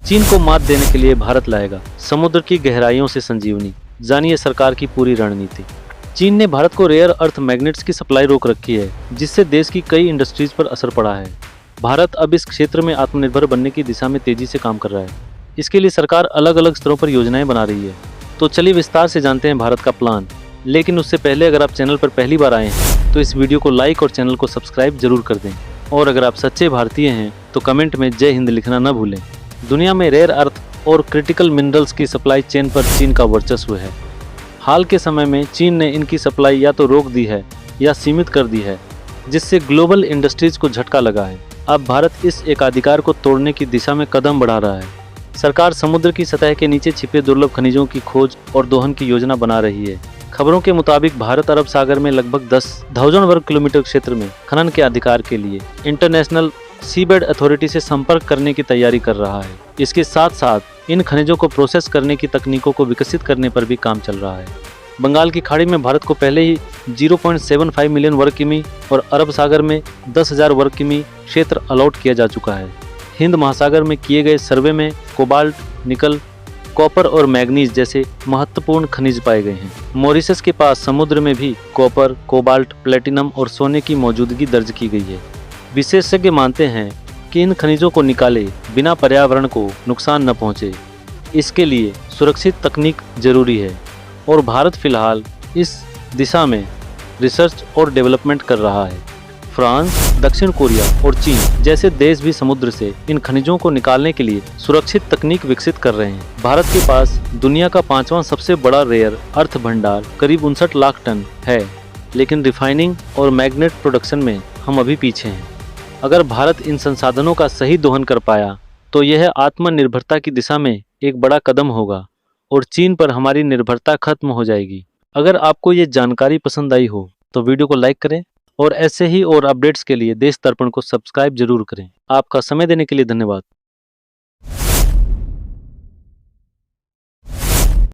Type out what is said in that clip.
चीन को मात देने के लिए भारत लाएगा समुद्र की गहराइयों से संजीवनी। जानिए सरकार की पूरी रणनीति। चीन ने भारत को रेयर अर्थ मैग्नेट्स की सप्लाई रोक रखी है, जिससे देश की कई इंडस्ट्रीज पर असर पड़ा है। भारत अब इस क्षेत्र में आत्मनिर्भर बनने की दिशा में तेजी से काम कर रहा है। इसके लिए सरकार अलग अलग स्तरों पर योजनाएं बना रही है। तो चलिए विस्तार से जानते हैं भारत का प्लान। लेकिन उससे पहले अगर आप चैनल पर पहली बार आए हैं तो इस वीडियो को लाइक और चैनल को सब्सक्राइब जरूर कर दें। और अगर आप सच्चे भारतीय हैं तो कमेंट में जय हिंद लिखना न भूलें। दुनिया में रेयर अर्थ और क्रिटिकल मिनरल्स की सप्लाई चेन पर चीन का वर्चस्व है। हाल के समय में चीन ने इनकी सप्लाई या तो रोक दी है या सीमित कर दी है, जिससे ग्लोबल इंडस्ट्रीज को झटका लगा है। अब भारत इस एकाधिकार को तोड़ने की दिशा में कदम बढ़ा रहा है। सरकार समुद्र की सतह के नीचे छिपे दुर्लभ खनिजों की खोज और दोहन की योजना बना रही है। खबरों के मुताबिक भारत अरब सागर में लगभग 10,000 वर्ग किलोमीटर क्षेत्र में खनन के अधिकार के लिए इंटरनेशनल सीबेड अथॉरिटी से संपर्क करने की तैयारी कर रहा है। इसके साथ साथ इन खनिजों को प्रोसेस करने की तकनीकों को विकसित करने पर भी काम चल रहा है। बंगाल की खाड़ी में भारत को पहले ही 0.75 मिलियन वर्ग किमी और अरब सागर में 10,000 वर्ग किमी क्षेत्र अलॉट किया जा चुका है। हिंद महासागर में किए गए सर्वे में कोबाल्ट, निकल, कॉपर और मैग्नीज जैसे महत्वपूर्ण खनिज पाए गए हैं। मॉरिशस के पास समुद्र में भी कॉपर, कोबाल्ट, प्लेटिनम और सोने की मौजूदगी दर्ज की गई है। विशेषज्ञ मानते हैं कि इन खनिजों को निकाले बिना पर्यावरण को नुकसान न पहुंचे, इसके लिए सुरक्षित तकनीक जरूरी है और भारत फिलहाल इस दिशा में रिसर्च और डेवलपमेंट कर रहा है। फ्रांस, दक्षिण कोरिया और चीन जैसे देश भी समुद्र से इन खनिजों को निकालने के लिए सुरक्षित तकनीक विकसित कर रहे हैं। भारत के पास दुनिया का 5वां सबसे बड़ा रेयर अर्थ भंडार करीब 59 लाख टन है, लेकिन रिफाइनिंग और मैग्नेट प्रोडक्शन में हम अभी पीछे हैं। अगर भारत इन संसाधनों का सही दोहन कर पाया तो यह आत्मनिर्भरता की दिशा में एक बड़ा कदम होगा और चीन पर हमारी निर्भरता खत्म हो जाएगी। अगर आपको ये जानकारी पसंद आई हो तो वीडियो को लाइक करें और ऐसे ही और अपडेट्स के लिए देश दर्पण को सब्सक्राइब जरूर करें। आपका समय देने के लिए धन्यवाद।